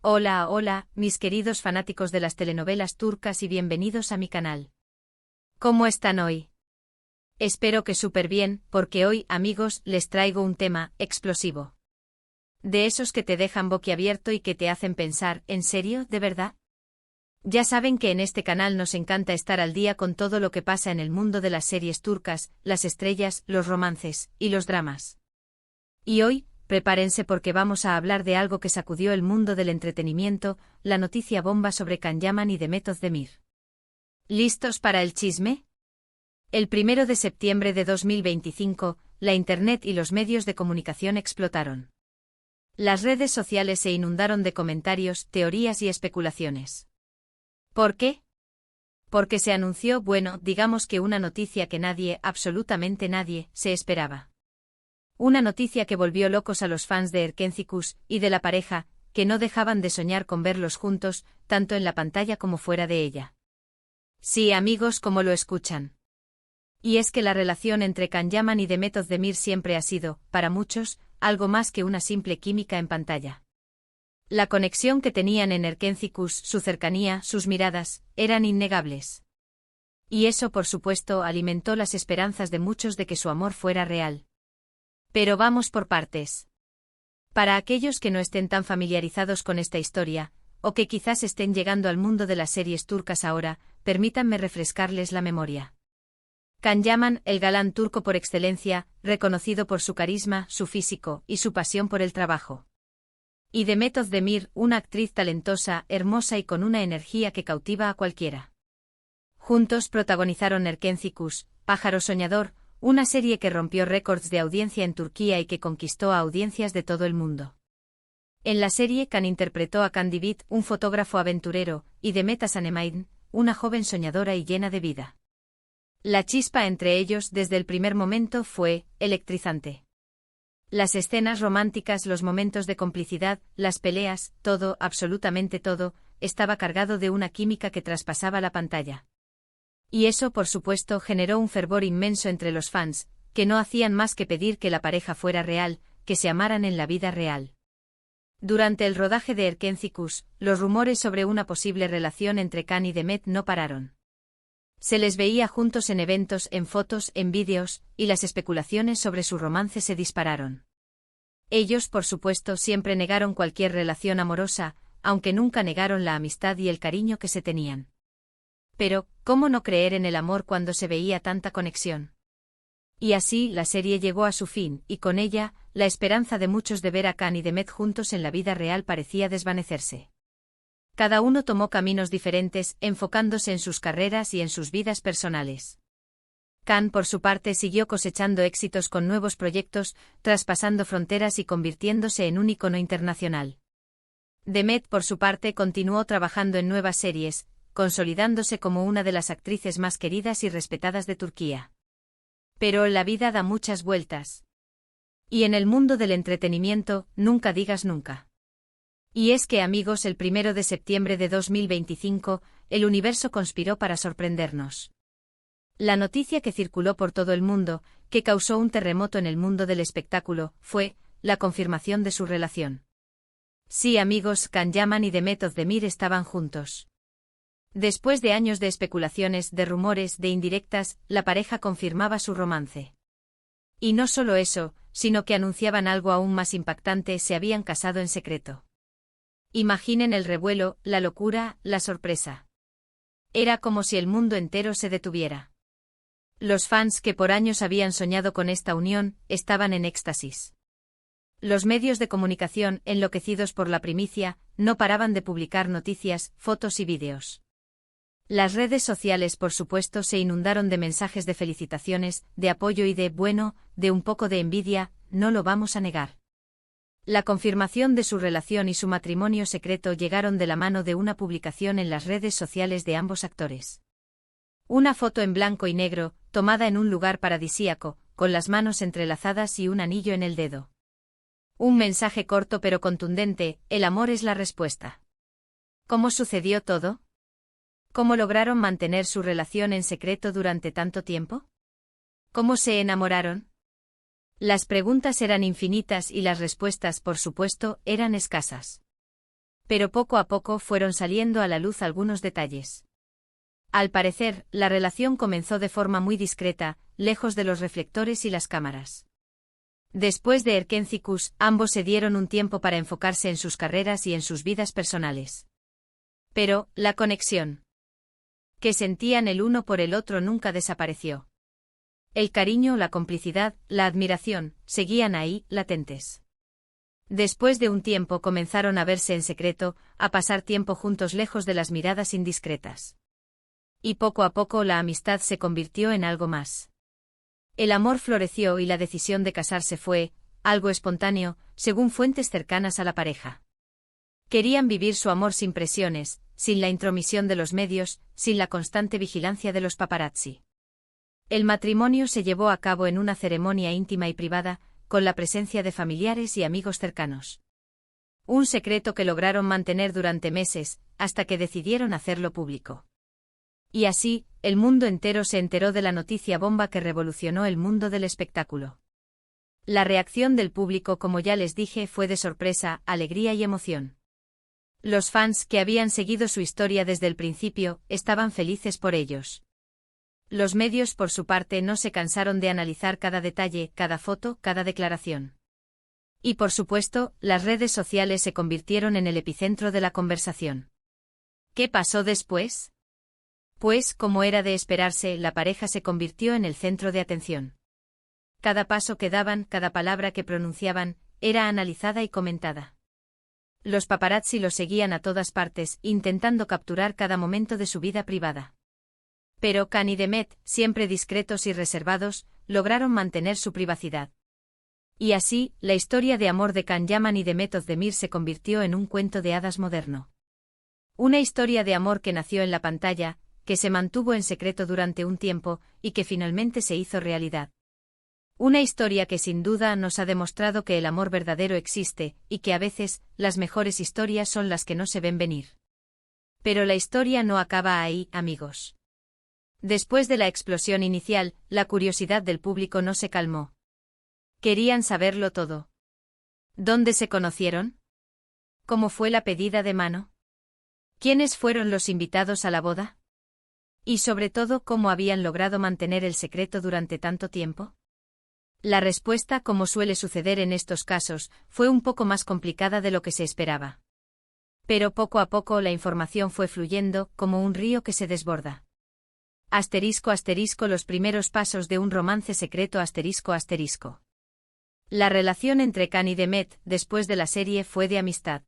Hola, hola, mis queridos fanáticos de las telenovelas turcas y bienvenidos a mi canal. ¿Cómo están hoy? Espero que súper bien, porque hoy, amigos, les traigo un tema explosivo. De esos que te dejan boquiabierto y que te hacen pensar, ¿en serio, de verdad? Ya saben que en este canal nos encanta estar al día con todo lo que pasa en el mundo de las series turcas, las estrellas, los romances y los dramas. Y hoy, prepárense porque vamos a hablar de algo que sacudió el mundo del entretenimiento, la noticia bomba sobre Can Yaman y Demet Özdemir. ¿Listos para el chisme? El 1 de septiembre de 2025, la Internet y los medios de comunicación explotaron. Las redes sociales se inundaron de comentarios, teorías y especulaciones. ¿Por qué? Porque se anunció, digamos que una noticia que nadie, absolutamente nadie, se esperaba. Una noticia que volvió locos a los fans de Erkencikus y de la pareja, que no dejaban de soñar con verlos juntos, tanto en la pantalla como fuera de ella. Sí, amigos, como lo escuchan. Y es que la relación entre Can Yaman y Demet Özdemir siempre ha sido, para muchos, algo más que una simple química en pantalla. La conexión que tenían en Erkencikus, su cercanía, sus miradas, eran innegables. Y eso, por supuesto, alimentó las esperanzas de muchos de que su amor fuera real. Pero vamos por partes. Para aquellos que no estén tan familiarizados con esta historia, o que quizás estén llegando al mundo de las series turcas ahora, permítanme refrescarles la memoria. Can Yaman, el galán turco por excelencia, reconocido por su carisma, su físico y su pasión por el trabajo. Y Demet Özdemir, una actriz talentosa, hermosa y con una energía que cautiva a cualquiera. Juntos protagonizaron Erkencikus, Pájaro Soñador, una serie que rompió récords de audiencia en Turquía y que conquistó a audiencias de todo el mundo. En la serie, Can interpretó a Can Divit, un fotógrafo aventurero, y Demet a Sanemeyn, una joven soñadora y llena de vida. La chispa entre ellos desde el primer momento fue electrizante. Las escenas románticas, los momentos de complicidad, las peleas, todo, absolutamente todo, estaba cargado de una química que traspasaba la pantalla. Y eso, por supuesto, generó un fervor inmenso entre los fans, que no hacían más que pedir que la pareja fuera real, que se amaran en la vida real. Durante el rodaje de Erkencikus, los rumores sobre una posible relación entre Can y Demet no pararon. Se les veía juntos en eventos, en fotos, en vídeos, y las especulaciones sobre su romance se dispararon. Ellos, por supuesto, siempre negaron cualquier relación amorosa, aunque nunca negaron la amistad y el cariño que se tenían. Pero, ¿cómo no creer en el amor cuando se veía tanta conexión? Y así, la serie llegó a su fin, y con ella, la esperanza de muchos de ver a Can y Demet juntos en la vida real parecía desvanecerse. Cada uno tomó caminos diferentes, enfocándose en sus carreras y en sus vidas personales. Can, por su parte, siguió cosechando éxitos con nuevos proyectos, traspasando fronteras y convirtiéndose en un ícono internacional. Demet, por su parte, continuó trabajando en nuevas series, consolidándose como una de las actrices más queridas y respetadas de Turquía. Pero la vida da muchas vueltas. Y en el mundo del entretenimiento, nunca digas nunca. Y es que, amigos, el 1 de septiembre de 2025, el universo conspiró para sorprendernos. La noticia que circuló por todo el mundo, que causó un terremoto en el mundo del espectáculo, fue la confirmación de su relación. Sí, amigos, Can Yaman y Demet Özdemir estaban juntos. Después de años de especulaciones, de rumores, de indirectas, la pareja confirmaba su romance. Y no solo eso, sino que anunciaban algo aún más impactante: se habían casado en secreto. Imaginen el revuelo, la locura, la sorpresa. Era como si el mundo entero se detuviera. Los fans que por años habían soñado con esta unión, estaban en éxtasis. Los medios de comunicación, enloquecidos por la primicia, no paraban de publicar noticias, fotos y vídeos. Las redes sociales, por supuesto, se inundaron de mensajes de felicitaciones, de apoyo y de un poco de envidia, no lo vamos a negar. La confirmación de su relación y su matrimonio secreto llegaron de la mano de una publicación en las redes sociales de ambos actores. Una foto en blanco y negro, tomada en un lugar paradisíaco, con las manos entrelazadas y un anillo en el dedo. Un mensaje corto pero contundente: el amor es la respuesta. ¿Cómo sucedió todo? ¿Cómo lograron mantener su relación en secreto durante tanto tiempo? ¿Cómo se enamoraron? Las preguntas eran infinitas y las respuestas, por supuesto, eran escasas. Pero poco a poco fueron saliendo a la luz algunos detalles. Al parecer, la relación comenzó de forma muy discreta, lejos de los reflectores y las cámaras. Después de Erkentzikos, ambos se dieron un tiempo para enfocarse en sus carreras y en sus vidas personales. Pero, la conexión que sentían el uno por el otro nunca desapareció. El cariño, la complicidad, la admiración, seguían ahí, latentes. Después de un tiempo comenzaron a verse en secreto, a pasar tiempo juntos lejos de las miradas indiscretas. Y poco a poco la amistad se convirtió en algo más. El amor floreció y la decisión de casarse fue, algo espontáneo, según fuentes cercanas a la pareja. Querían vivir su amor sin presiones, sin la intromisión de los medios, sin la constante vigilancia de los paparazzi. El matrimonio se llevó a cabo en una ceremonia íntima y privada, con la presencia de familiares y amigos cercanos. Un secreto que lograron mantener durante meses, hasta que decidieron hacerlo público. Y así, el mundo entero se enteró de la noticia bomba que revolucionó el mundo del espectáculo. La reacción del público, como ya les dije, fue de sorpresa, alegría y emoción. Los fans, que habían seguido su historia desde el principio, estaban felices por ellos. Los medios, por su parte, no se cansaron de analizar cada detalle, cada foto, cada declaración. Y por supuesto, las redes sociales se convirtieron en el epicentro de la conversación. ¿Qué pasó después? Pues, como era de esperarse, la pareja se convirtió en el centro de atención. Cada paso que daban, cada palabra que pronunciaban, era analizada y comentada. Los paparazzi los seguían a todas partes, intentando capturar cada momento de su vida privada. Pero Can y Demet, siempre discretos y reservados, lograron mantener su privacidad. Y así, la historia de amor de Can Yaman y Demet Özdemir se convirtió en un cuento de hadas moderno. Una historia de amor que nació en la pantalla, que se mantuvo en secreto durante un tiempo, y que finalmente se hizo realidad. Una historia que sin duda nos ha demostrado que el amor verdadero existe, y que a veces, las mejores historias son las que no se ven venir. Pero la historia no acaba ahí, amigos. Después de la explosión inicial, la curiosidad del público no se calmó. Querían saberlo todo. ¿Dónde se conocieron? ¿Cómo fue la pedida de mano? ¿Quiénes fueron los invitados a la boda? Y sobre todo, ¿cómo habían logrado mantener el secreto durante tanto tiempo? La respuesta, como suele suceder en estos casos, fue un poco más complicada de lo que se esperaba. Pero poco a poco la información fue fluyendo, como un río que se desborda. *** Los primeros pasos de un romance secreto ***. La relación entre Can y Demet, después de la serie, fue de amistad.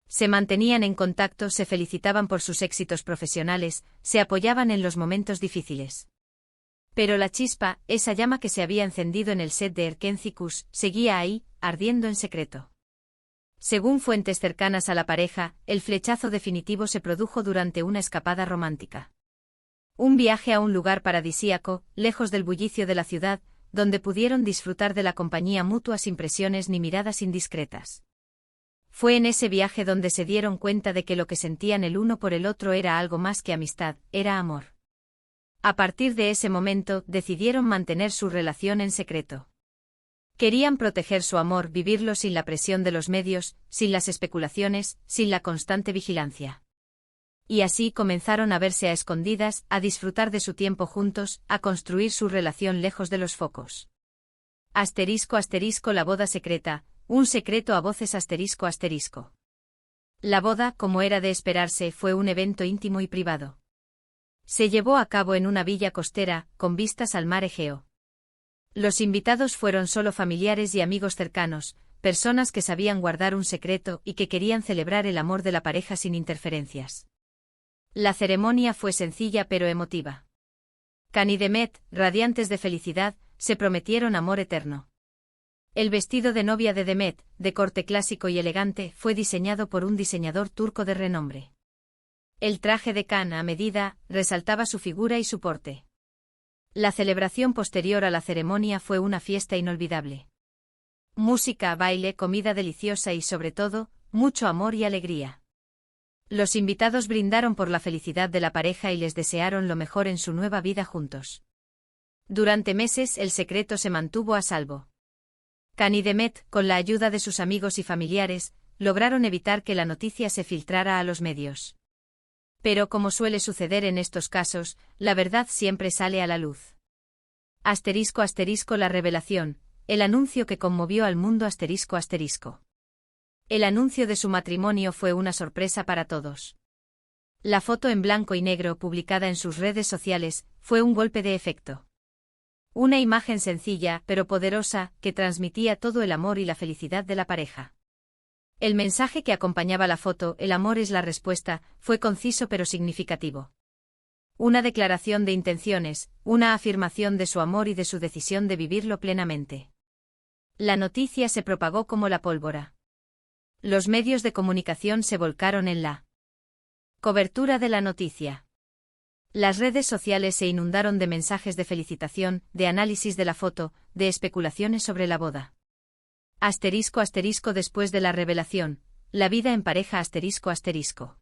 Se mantenían en contacto, se felicitaban por sus éxitos profesionales, se apoyaban en los momentos difíciles. Pero la chispa, esa llama que se había encendido en el set de Erkentzikos, seguía ahí, ardiendo en secreto. Según fuentes cercanas a la pareja, el flechazo definitivo se produjo durante una escapada romántica. Un viaje a un lugar paradisíaco, lejos del bullicio de la ciudad, donde pudieron disfrutar de la compañía mutua sin presiones ni miradas indiscretas. Fue en ese viaje donde se dieron cuenta de que lo que sentían el uno por el otro era algo más que amistad, era amor. A partir de ese momento, decidieron mantener su relación en secreto. Querían proteger su amor, vivirlo sin la presión de los medios, sin las especulaciones, sin la constante vigilancia. Y así comenzaron a verse a escondidas, a disfrutar de su tiempo juntos, a construir su relación lejos de los focos. *** La boda secreta, un secreto a voces ***. La boda, como era de esperarse, fue un evento íntimo y privado. Se llevó a cabo en una villa costera, con vistas al mar Egeo. Los invitados fueron solo familiares y amigos cercanos, personas que sabían guardar un secreto y que querían celebrar el amor de la pareja sin interferencias. La ceremonia fue sencilla pero emotiva. Can y Demet, radiantes de felicidad, se prometieron amor eterno. El vestido de novia de Demet, de corte clásico y elegante, fue diseñado por un diseñador turco de renombre. El traje de Can, a medida, resaltaba su figura y su porte. La celebración posterior a la ceremonia fue una fiesta inolvidable. Música, baile, comida deliciosa y, sobre todo, mucho amor y alegría. Los invitados brindaron por la felicidad de la pareja y les desearon lo mejor en su nueva vida juntos. Durante meses el secreto se mantuvo a salvo. Can y Demet, con la ayuda de sus amigos y familiares, lograron evitar que la noticia se filtrara a los medios. Pero como suele suceder en estos casos, la verdad siempre sale a la luz. *** La revelación, el anuncio que conmovió al mundo ***. El anuncio de su matrimonio fue una sorpresa para todos. La foto en blanco y negro publicada en sus redes sociales fue un golpe de efecto. Una imagen sencilla, pero poderosa, que transmitía todo el amor y la felicidad de la pareja. El mensaje que acompañaba la foto, "El amor es la respuesta", fue conciso pero significativo. Una declaración de intenciones, una afirmación de su amor y de su decisión de vivirlo plenamente. La noticia se propagó como la pólvora. Los medios de comunicación se volcaron en la cobertura de la noticia. Las redes sociales se inundaron de mensajes de felicitación, de análisis de la foto, de especulaciones sobre la boda. *** Después de la revelación, la vida en pareja ***.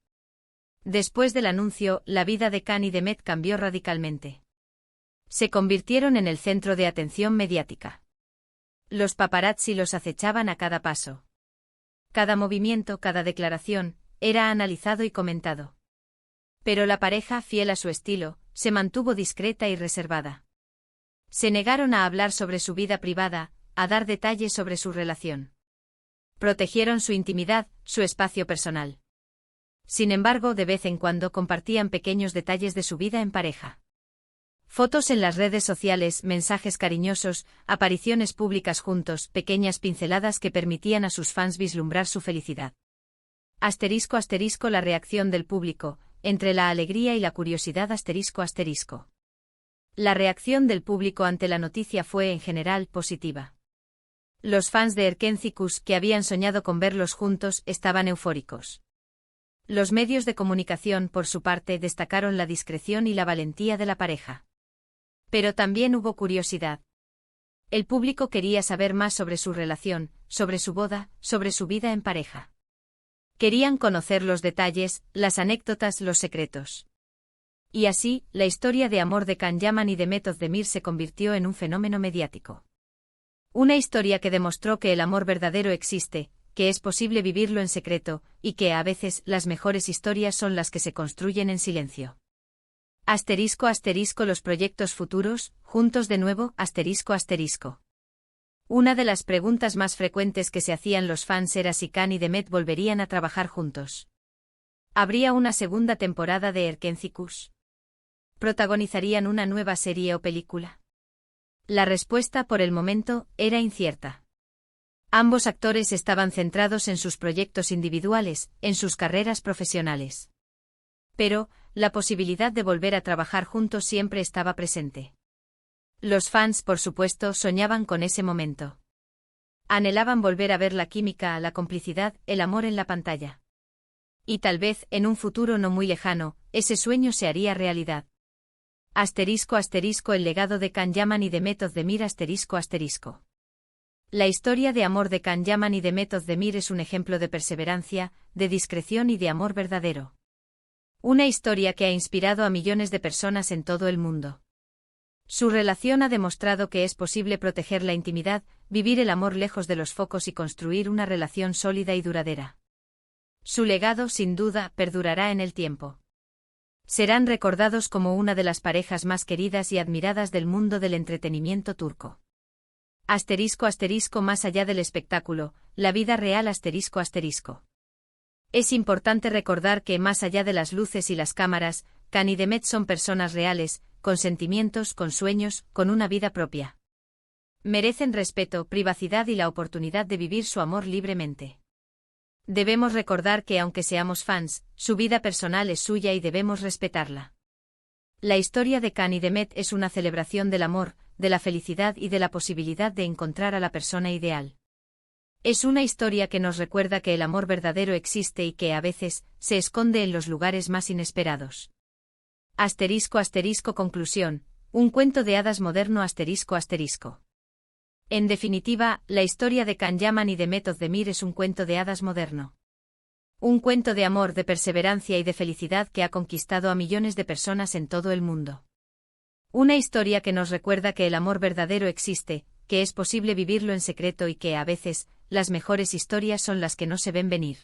Después del anuncio, la vida de Khan y de Met cambió radicalmente. Se convirtieron en el centro de atención mediática. Los paparazzi los acechaban a cada paso. Cada movimiento, cada declaración, era analizado y comentado. Pero la pareja, fiel a su estilo, se mantuvo discreta y reservada. Se negaron a hablar sobre su vida privada, a dar detalles sobre su relación. Protegieron su intimidad, su espacio personal. Sin embargo, de vez en cuando compartían pequeños detalles de su vida en pareja. Fotos en las redes sociales, mensajes cariñosos, apariciones públicas juntos, pequeñas pinceladas que permitían a sus fans vislumbrar su felicidad. *** La reacción del público, entre la alegría y la curiosidad ***. La reacción del público ante la noticia fue en general positiva. Los fans de Erkenci-Kuş, que habían soñado con verlos juntos, estaban eufóricos. Los medios de comunicación, por su parte, destacaron la discreción y la valentía de la pareja. Pero también hubo curiosidad. El público quería saber más sobre su relación, sobre su boda, sobre su vida en pareja. Querían conocer los detalles, las anécdotas, los secretos. Y así, la historia de amor de Can Yaman y de Mehmet Özdemir se convirtió en un fenómeno mediático. Una historia que demostró que el amor verdadero existe, que es posible vivirlo en secreto, y que a veces las mejores historias son las que se construyen en silencio. *** Los proyectos futuros, juntos de nuevo, ***. Una de las preguntas más frecuentes que se hacían los fans era si Can y Demet volverían a trabajar juntos. ¿Habría una segunda temporada de Erkenci-Kuş? ¿Protagonizarían una nueva serie o película? La respuesta por el momento era incierta. Ambos actores estaban centrados en sus proyectos individuales, en sus carreras profesionales. Pero, la posibilidad de volver a trabajar juntos siempre estaba presente. Los fans, por supuesto, soñaban con ese momento. Anhelaban volver a ver la química, la complicidad, el amor en la pantalla. Y tal vez, en un futuro no muy lejano, ese sueño se haría realidad. *** El legado de Can Yaman y Demet Özdemir ***. La historia de amor de Can Yaman y Demet Özdemir es un ejemplo de perseverancia, de discreción y de amor verdadero. Una historia que ha inspirado a millones de personas en todo el mundo. Su relación ha demostrado que es posible proteger la intimidad, vivir el amor lejos de los focos y construir una relación sólida y duradera. Su legado, sin duda, perdurará en el tiempo. Serán recordados como una de las parejas más queridas y admiradas del mundo del entretenimiento turco. *** Más allá del espectáculo, la vida real ***. Es importante recordar que, más allá de las luces y las cámaras, Can y Demet son personas reales, con sentimientos, con sueños, con una vida propia. Merecen respeto, privacidad y la oportunidad de vivir su amor libremente. Debemos recordar que aunque seamos fans, su vida personal es suya y debemos respetarla. La historia de Can y Demet es una celebración del amor, de la felicidad y de la posibilidad de encontrar a la persona ideal. Es una historia que nos recuerda que el amor verdadero existe y que a veces se esconde en los lugares más inesperados. *** Conclusión: un cuento de hadas moderno ***. En definitiva, la historia de Can Yaman y Demet Özdemir es un cuento de hadas moderno. Un cuento de amor, de perseverancia y de felicidad que ha conquistado a millones de personas en todo el mundo. Una historia que nos recuerda que el amor verdadero existe, que es posible vivirlo en secreto y que a veces las mejores historias son las que no se ven venir.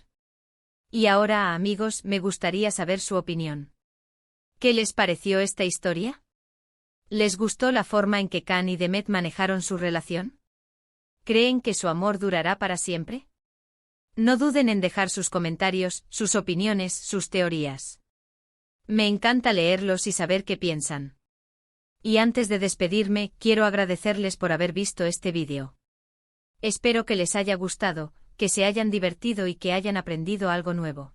Y ahora, amigos, me gustaría saber su opinión. ¿Qué les pareció esta historia? ¿Les gustó la forma en que Can y Demet manejaron su relación? ¿Creen que su amor durará para siempre? No duden en dejar sus comentarios, sus opiniones, sus teorías. Me encanta leerlos y saber qué piensan. Y antes de despedirme, quiero agradecerles por haber visto este vídeo. Espero que les haya gustado, que se hayan divertido y que hayan aprendido algo nuevo.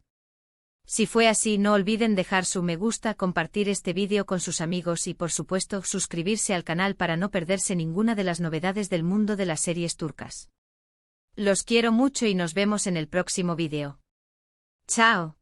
Si fue así, no olviden dejar su me gusta, compartir este vídeo con sus amigos y por supuesto suscribirse al canal para no perderse ninguna de las novedades del mundo de las series turcas. Los quiero mucho y nos vemos en el próximo vídeo. ¡Chao!